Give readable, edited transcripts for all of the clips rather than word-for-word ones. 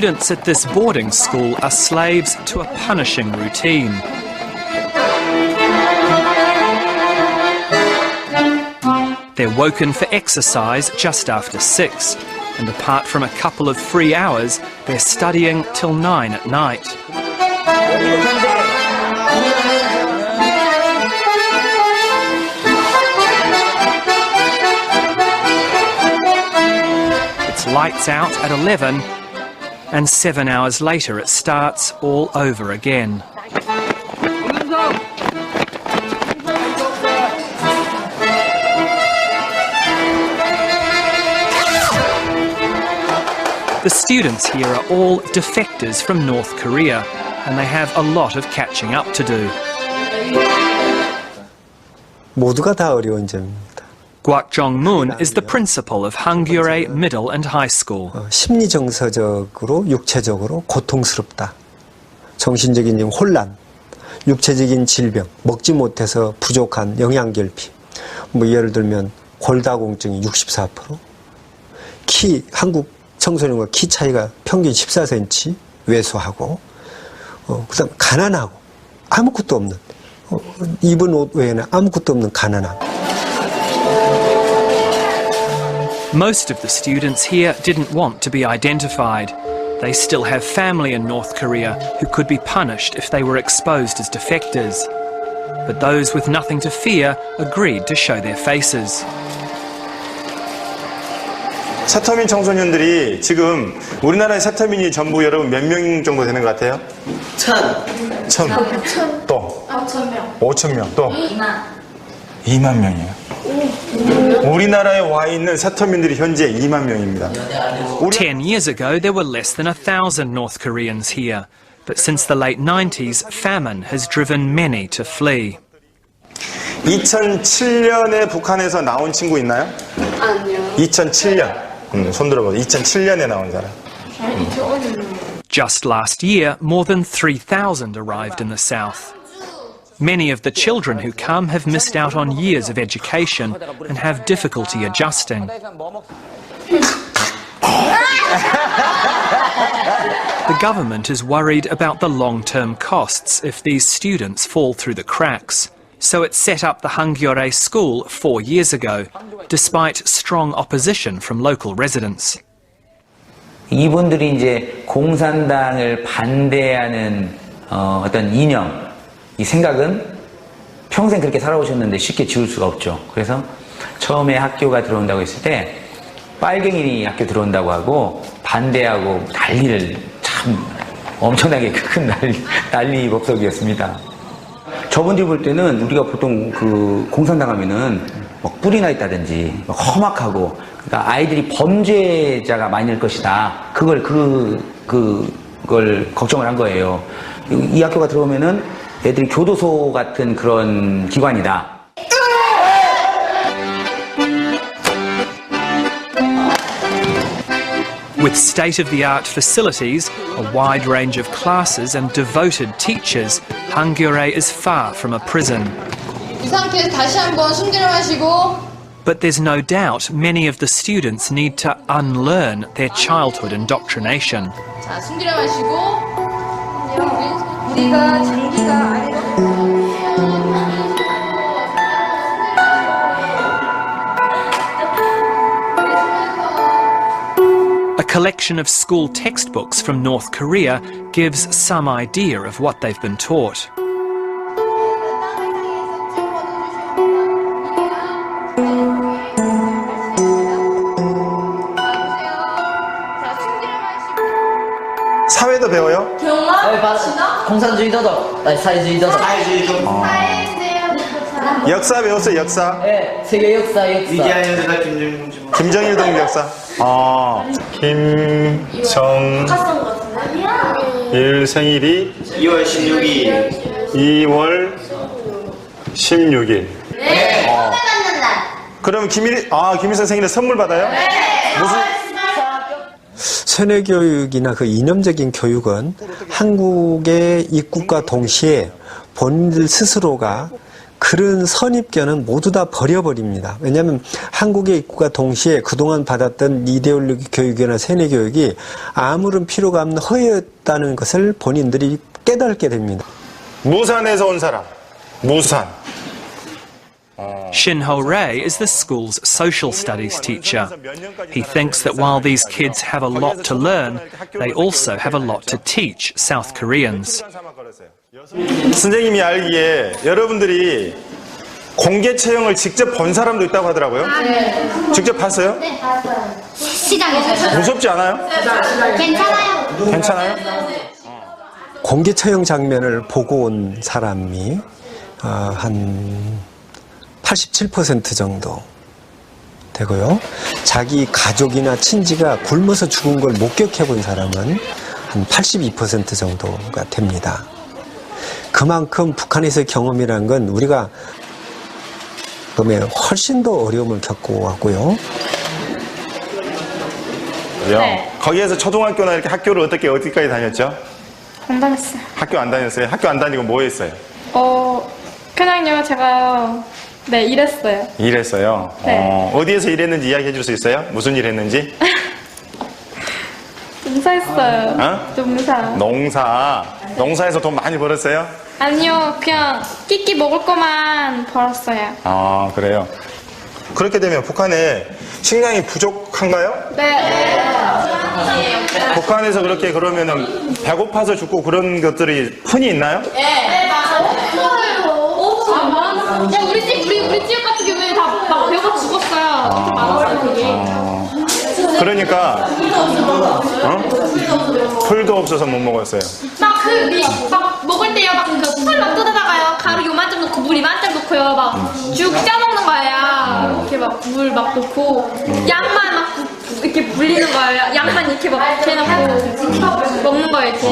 students at this boarding school are slaves to a punishing routine. They're woken for exercise just after 6, and apart from a couple of free hours, they're studying till 9 at night. It's lights out at 11, and 7 hours later it starts all over again. The students here are all defectors from North Korea, and they have a lot of catching up to do. 모두가 다 어려운 점입니다. Kwak Jong-moon is the principal of Hangyore Middle and High School. 심리정서적으로, 육체적으로 고통스럽다. 정신적인 혼란, 육체적인 질병, 먹지 못해서 부족한 영양결핍. 예를 들면 골다공증이 64%, 한국 청소년과 키 차이가 평균 14cm 왜소하고, 그다음 가난하고 아무것도 없는, 입은 옷 외에는 아무것도 없는 가난함. Most of the students here didn't want to be identified. They still have family in North Korea who could be punished if they were exposed as defectors. But those with nothing to fear agreed to show their faces. 새터민 청소년들이 지금 우리나라의 새터민이 전부 여러분 몇 명 정도 되는 것 같아요? 1,000. 또? 5,000명. 5,000명. 또? 2만. 2만 명이에요. 우리나라에 와 있는 새터민들이 현재 2만 명입니다. 10 years ago, there were less than 1,000 North Koreans here. But since the late 90s, famine has driven many to flee. 2007년에 북한에서 나온 친구 있나요? 아니요. 2007년. 손 들어보세요. 2007년에 나온 사람. Just last year, more than 3,000 arrived in the south. Many of the children who come have missed out on years of education and have difficulty adjusting. The government is worried about the long-term costs if these students fall through the cracks. So it set up the Hangyore school 4 years ago, despite strong opposition from local residents. 이분들이 이제 공산당을 반대하는 어떤 이념, 이 생각은 평생 그렇게 살아오셨는데 쉽게 지울 수가 없죠. 그래서 처음에 학교가 들어온다고 했을 때 빨갱이 학교 들어온다고 하고 반대하고 난리를 참 엄청나게 큰 난리 법석이었습니다. 저번주에 볼 때는 우리가 보통 그 공산당 하면은 막 뿔이 나 있다든지 막 험악하고 그러니까 아이들이 범죄자가 많이 될 것이다. 그걸 걱정을 한 거예요. 이 학교가 들어오면은 애들이 교도소 같은 그런 기관이다. With state-of-the-art facilities, a wide range of classes and devoted teachers, Hangyore is far from a prison. 이 상태에서 다시 한번 숨 들여마시고. But there's no doubt many of the students need to unlearn their childhood indoctrination. 자, 숨 들여마시고. 우리가 장기가 아래로. A collection of school textbooks from North Korea gives some idea of what they've been taught. 사회도 배워요? 공산주의 도덕, 사회주의 도덕. 역사 배웠어요, 역사? 네, 세계 역사. 김정일 동지 역사. 김정일 생일이 2월 16일. 2월 16일. 네, 선물 받는 날. 그럼 김일성 생일에 선물 받아요? 네. 무슨? 세뇌교육이나 그 이념적인 교육은 한국의 입국과 동시에 본인들 스스로가 그런 선입견은 모두 다 버려버립니다. 왜냐하면 한국의 입국과 동시에 그동안 받았던 이데올로기 교육이나 세뇌 교육이 아무런 필요가 없는 허위였다는 것을 본인들이 깨닫게 됩니다. 무산에서 온 사람. 무산. Shin-Ho Ray is the school's social studies teacher. He thinks that while these kids have a lot to learn, they also have a lot to teach South Koreans. 선생님이 알기에 여러분들이 공개 채용을 직접 본 사람도 있다고 하더라고요. 네. 직접 봤어요? 네, 봤어요. 시장에서. 무섭지 않아요? 괜찮아요. 괜찮아요? 공개 처형 장면을 보고 온 사람이 한 87% 정도 되고요. 자기 가족이나 친지가 굶어서 죽은 걸 목격해 본 사람은 한 82% 정도가 됩니다. 그만큼 북한에서의 경험이라는 건 우리가 그러면 훨씬 더 어려움을 겪고 왔고요. 네. 거기에서 초등학교나 이렇게 학교를 어디까지 다녔죠? 안 다녔어요. 학교 안 다녔어요? 학교 안 다니고 뭐 했어요? 그냥요, 제가요, 네, 일했어요. 일했어요? 네. 어디에서 일했는지 이야기해 줄 수 있어요? 무슨 일 했는지? 농사했어요. 어? 농사. 농사에서 돈 많이 벌었어요? 아니요, 그냥 끼끼 먹을 거만 벌었어요. 아, 그래요? 그렇게 되면 북한에 식량이 부족한가요? 네. 북한에서 그렇게 그러면은 배고파서 죽고 그런 것들이 흔히 있나요? 네, 없어요. 야, 우리 지역 같은 경우에 다 막 배가 죽었어요. 이렇게 많았어요, 그게. 그러니까 풀도 없어서 못 먹었어요. 막 먹을 때요, 막 그 풀 막 뜯어다가요. 가루 요만큼 넣고 물 이만큼 넣고요. 막 죽 쪄먹는 거예요. 이렇게 막 물 막 넣고 양만 막 이렇게 불리는 거예요. 양만 이렇게 막 대놓고 먹는 거예요, 이렇게.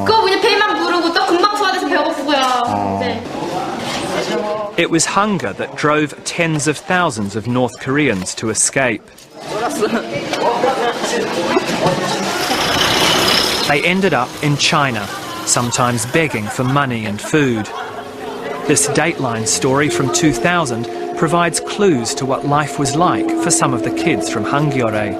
그거 그냥 배만 부르고 또 금방 소화돼서 배고프고요. 네. It was hunger that drove tens of thousands of North Koreans to escape. They ended up in China, sometimes begging for money and food. This Dateline story from 2000 provides clues to what life was like for some of the kids from Hangyore.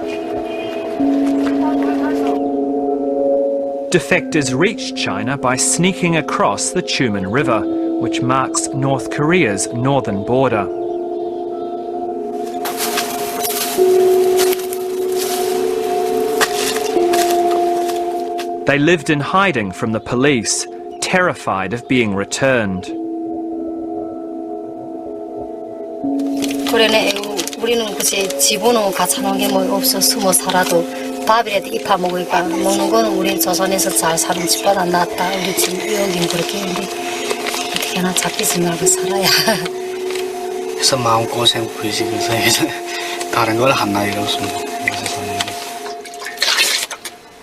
Defectors reached China by sneaking across the Chumen River, which marks North Korea's northern border. They lived in hiding from the police, terrified of being returned. 우리는 그치 집어넣어 갖춰놓은 게 뭐 없어 숨어 살아도 밥이라도 입혀 먹으니까 먹는 거는 우리 조선에서 잘 사는 집보다 낫다. 우리 지금 여긴 그렇게 우리 어떻게 하나 잡히지 말고 살아야. 그래서 마음고생 부리시면서 다른 걸 하나 이렇습니다.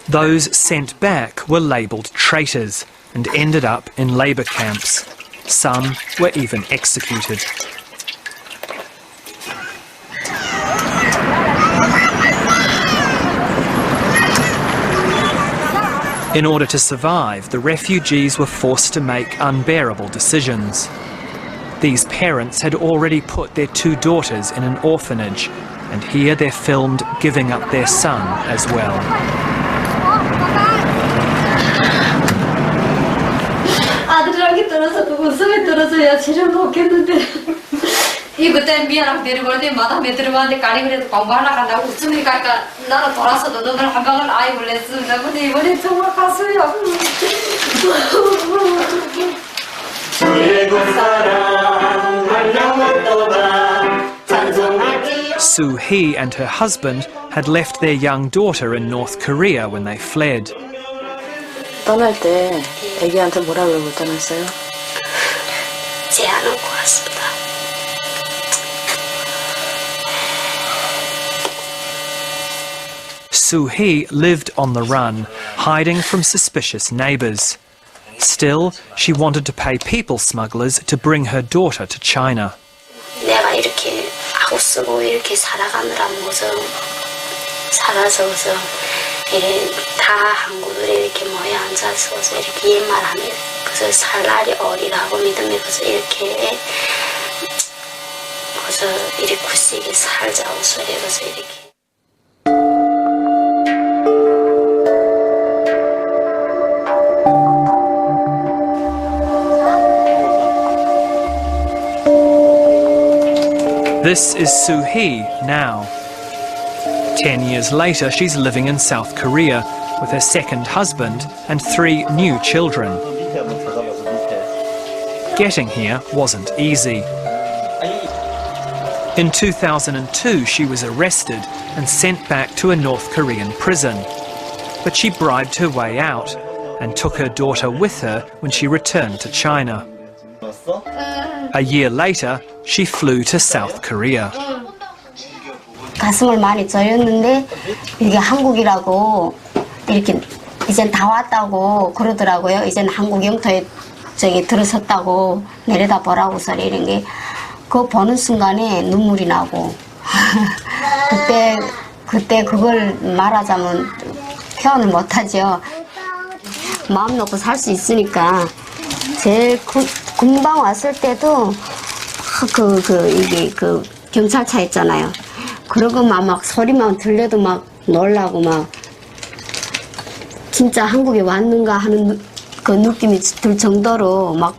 Those sent back were labelled traitors and ended up in labour camps. Some were even executed. In order to survive, the refugees were forced to make unbearable decisions. These parents had already put their two daughters in an orphanage, and here they're filmed giving up their son as well. 아들이랑 떨어져 누구 숨이 떨어져야 치료 먹겠는데. 이 그때 미안하고 데리고는데 마담에 들어가는데 까리 그래도 공부하러 간다고 웃음이 갈까 나는 돌아서도 너들 한 방을 아이 몰랬습니다. 근데 이번에 정말 가수야. Soo-hee and her husband had left their young daughter in North Korea when they fled. 떠날 때 애기한테 뭐라 그러고 떠났어요? 제안하고 왔습니다. Soo-hee lived on the run, hiding from suspicious neighbours. Still, she wanted to pay people smugglers to bring her daughter to China. 내가 이렇게 하고 쓰고 이렇게 살아가느라 모습 살아서서 이렇게 다 한국에 이렇게 모여 앉아서 이렇게 옛말하면 그래서 살 날이 어리라고 믿으면서 이렇게 와서 이렇게 굳세게 살자고 해서 이렇게. This is Soo-hee now. 10 years later, she's living in South Korea with her second husband and 3 new children. Getting here wasn't easy. In 2002, she was arrested and sent back to a North Korean prison. But she bribed her way out and took her daughter with her when she returned to China. A year later, she flew to South Korea. 가슴을 많이 저렸는데 이게 한국이라고 이렇게 이젠 다 왔다고 그러더라고요. 이젠 한국 영토에 들어섰다고 내려다보라고서 이런 게 그거 보는 순간에 눈물이 나고 그때 그걸 말하자면 표현을 못하죠. 마음 놓고 살 수 있으니까 제일 금방 왔을 때도 이게 경찰차 있잖아요. 그러고만 막 소리만 들려도 막 놀라고 막 진짜 한국에 왔는가 하는 그 느낌이 들 정도로 막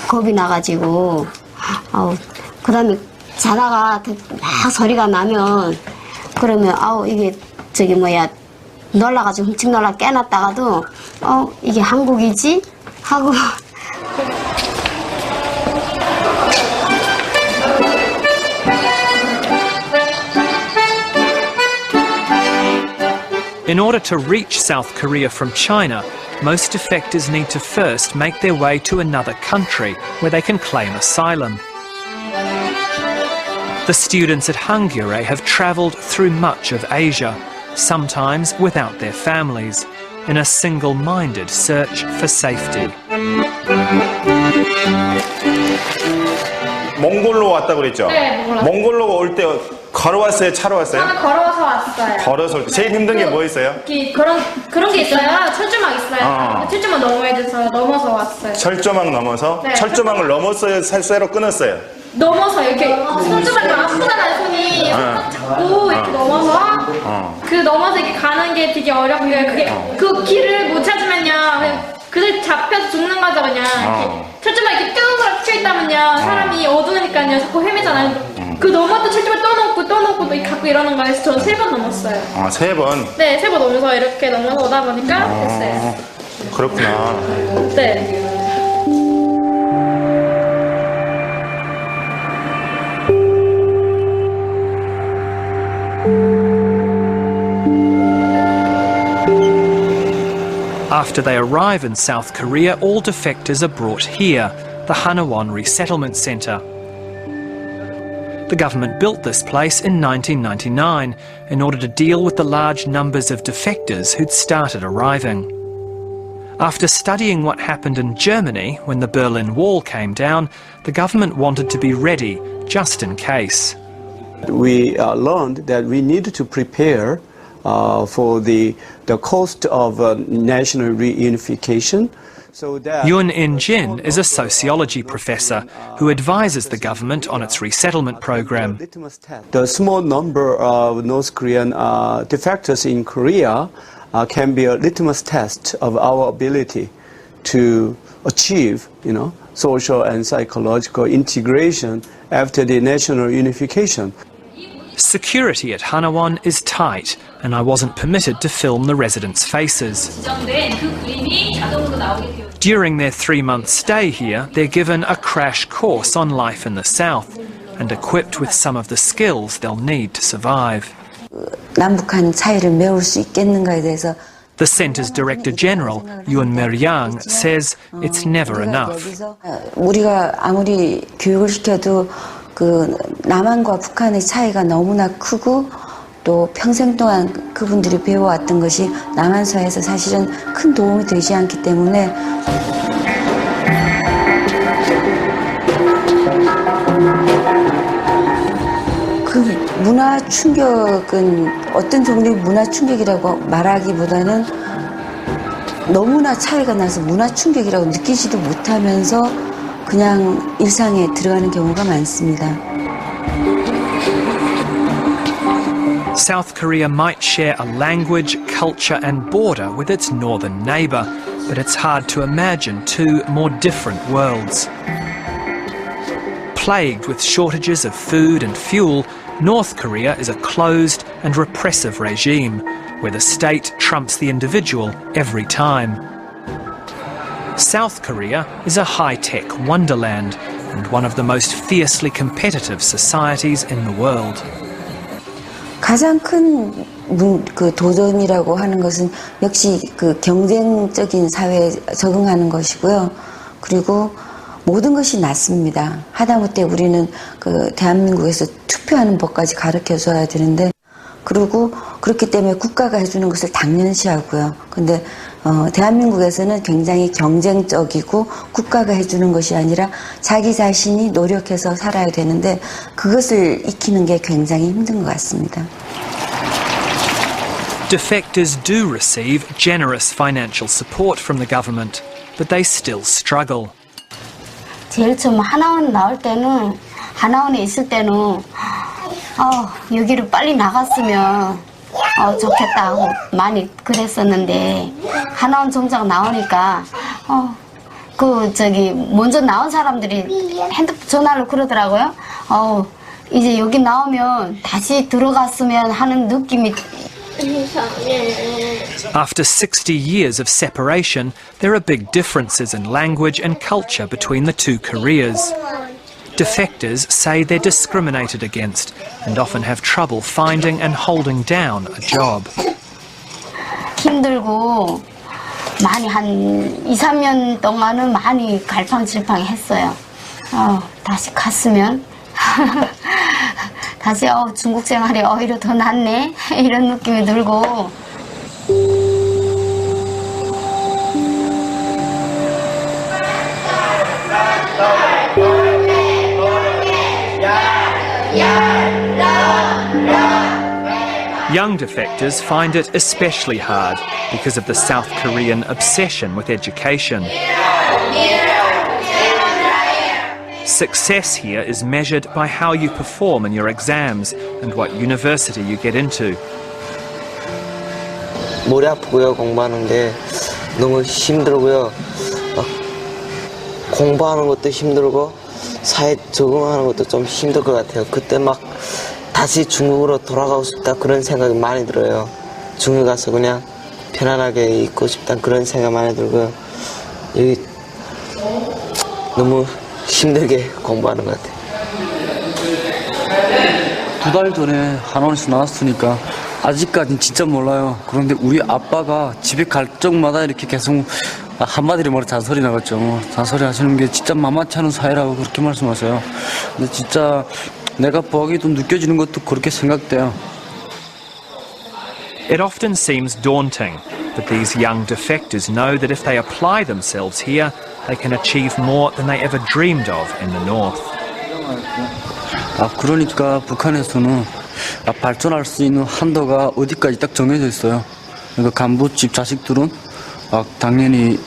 겁이 나가지고 그다음에 자다가 막 소리가 나면 그러면 이게 놀라가지고 훔친 놀라 깨놨다가도 이게 한국이지 하고. In order to reach South Korea from China, most defectors need to first make their way to another country where they can claim asylum. The students at Hangyure have travelled through much of Asia, sometimes without their families, in a single-minded search for safety. 몽골로 왔다고 그랬죠? 네, 몽골로 올 때 걸어왔어요? 차로 왔어요? 저는 걸어서 왔어요. 걸어서 올 때. 제일 힘든 게 뭐 있어요? 그런 게 있어요. 철조망 있어요. 철조망 넘어야 돼서 넘어서 왔어요. 철조망 넘어서? 네, 철조망을 넘었어요? 쇠로 끊었어요? 넘어서 이렇게 철조망이 아프잖아요. 손이 손 잡고 이렇게 넘어서 넘어서 이렇게 가는 게 되게 어려운 거예요. 그 길을 못 찾으면요. 그들 잡혀서 죽는 거죠 그냥. 철조망 이렇게 쭉 튀어있다면요. 사람이 어두우니까요. 자꾸 헤매잖아요. 넘었던 철조망 또 넘고 갖고 이러는 거예요. 저는 3번 넘었어요. 3번? 네, 3번 넘어서 이렇게 넘어서 오다 보니까 됐어요. 그렇구나. 네. After they arrive in South Korea, all defectors are brought here, the Hanawon Resettlement Centre. The government built this place in 1999 in order to deal with the large numbers of defectors who'd started arriving. After studying what happened in Germany when the Berlin Wall came down, the government wanted to be ready, just in case. We learned that we needed to prepare for the cost of national reunification. Yoon In-jin is a sociology professor who advises the government on its resettlement program. The small number of North Korean defectors in Korea can be a litmus test of our ability to achieve, social and psychological integration after the national unification. Security at Hanawon is tight, and I wasn't permitted to film the residents' faces. During their 3-month stay here, they're given a crash course on life in the South and equipped with some of the skills they'll need to survive. 남북한 차이를 메울 수 있겠는가에 대해서 The centre's Director General, Yoon Mir-yang, says it's never enough. 우리가 아무리 교육을 시켜도 남한과 북한의 차이가 너무나 크고 또 평생 동안 그분들이 배워왔던 것이 남한사회에서 사실은 큰 도움이 되지 않기 때문에 그 문화 충격은 어떤 종류의 문화 충격이라고 말하기보다는 너무나 차이가 나서 문화 충격이라고 느끼지도 못하면서 그냥 일상에 들어가는 경우가 많습니다. South Korea might share a language, culture and border with its northern neighbour, but it's hard to imagine two more different worlds. Plagued with shortages of food and fuel, North Korea is a closed and repressive regime, where the state trumps the individual every time. South Korea is a high-tech wonderland and one of the most fiercely competitive societies in the world. 가장 큰 도전이라고 하는 것은 역시 그 경쟁적인 사회에 적응하는 것이고요. 그리고 모든 것이 낫습니다. 하다못해 우리는 그 대한민국에서 투표하는 법까지 가르쳐줘야 되는데, 그리고 그렇기 때문에 국가가 해주는 것을 당연시하고요. 근데 대한민국에서는 굉장히 경쟁적이고 국가가 해주는 것이 아니라 자기 자신이 노력해서 살아야 되는데 그것을 익히는 게 굉장히 힘든 것 같습니다. Defectors do receive generous financial support from the government, but they still struggle. 제일 처음 하나원 나올 때는, 하나원에 있을 때는 여기를 빨리 나갔으면 좋겠다 하고 많이 그랬었는데, 하나원 정작 나오니까 먼저 나온 사람들이 핸드폰 전화로 그러더라고요. 이제 여기 나오면 다시 들어갔으면 하는 느낌이. After 60 years of separation, there are big differences in language and culture between the two Koreas. Defectors say they're discriminated against and often have trouble finding and holding down a job. 힘들고 많이 한 2, 3년 동안은 많이 갈팡질팡했어요. 다시 갔으면 다시 중국 생활이 오히려 더 낫네 이런 느낌이 들고. Young defectors find it especially hard because of the South Korean obsession with education. Success here is measured by how you perform in your exams and what university you get into. 머리 아프고요, 공부하는 게 너무 힘들고요. 공부하는 것도 힘들고 사회 적응하는 것도 좀 힘들 것 같아요. 그때 막 다시 중국으로 돌아가고 싶다 그런 생각이 많이 들어요. 중국 가서 그냥 편안하게 있고 싶다 그런 생각 많이 들고요. 여기 너무 힘들게 공부하는 것 같아요. 2달 전에 한원에서 나왔으니까 아직까지는 진짜 몰라요. 그런데 우리 아빠가 집에 갈 적마다 이렇게 계속 한마디로 말해 잔소리 나갔죠. 잔소리 하시는 게 진짜 만만치 않은 사회라고 그렇게 말씀하세요. 근데 진짜 내가 보기에도 느껴지는 것도 그렇게 생각돼요. It often seems daunting, but these young defectors know that if they apply themselves here, they can achieve more than they ever dreamed of in the north. 그러니까 북한에서는 발전할 수 있는 한도가 어디까지 딱 정해져 있어요. 그러니까 간부집 자식들은 당연히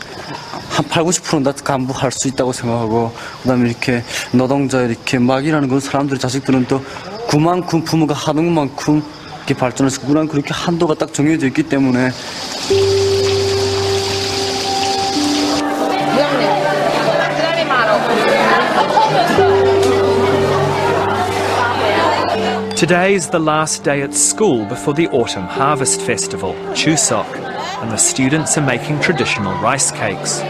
한 80~90%는 다 간부할 수 있다고 생각하고, 그다음에 이렇게 노동자 이렇게 막 일하는 그런 사람들 자식들은 또 그만큼 부모가 하는 만큼 이렇게 발전할 수 있고, 그렇게 한도가 딱 정해져 있기 때문에. Today is the last day at school before the autumn harvest festival, Chuseok, and the students are making traditional rice cakes.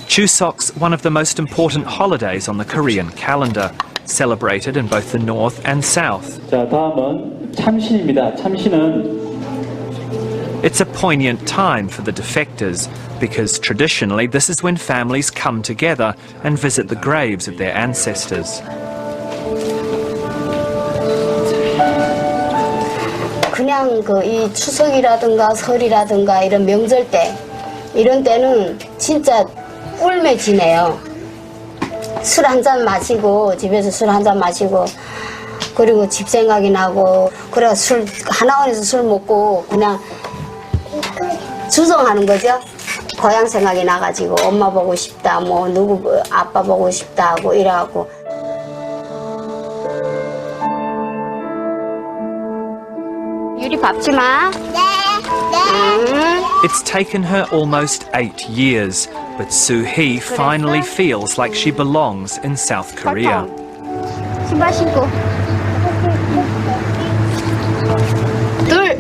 Chuseok's one of the most important holidays on the Korean calendar, celebrated in both the north and south. 자, 다음은 참신입니다. 참신은 It's a poignant time for the defectors, because traditionally this is when families come together and visit the graves of their ancestors. 그냥 이 추석이라든가 설이라든가 이런 명절 때, 이런 때는 진짜 꿀매 지내요. 술 한 잔 마시고, 집에서 술 한 잔 마시고, 그리고 집 생각이 나고, 그래 하나원에서 술 먹고 그냥 주정하는 거죠. 고향 생각이 나가지고 엄마 보고 싶다, 뭐 누구 아빠 보고 싶다 하고 이래갖고. 유리 밟지 마. It's taken her almost 8 years, but Soo-hee finally feels like she belongs in South Korea. 신발 신고. 둘.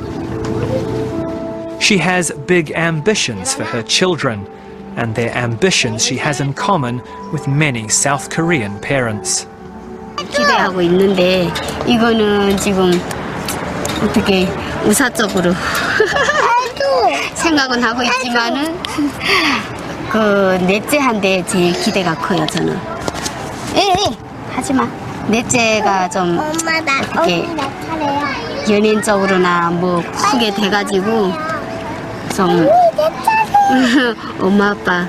She has big ambitions for her children, and they're ambitions she has in common with many South Korean parents. 기대하고 있는데 이거는 지금 어떻게 우사적으로 생각은 하고 있지만은 그 넷째한테 제일 기대가 커요 저는. 하지마. 넷째가 좀 어떻게 연예인적으로나 뭐 크게 돼가지고 좀 엄마 아빠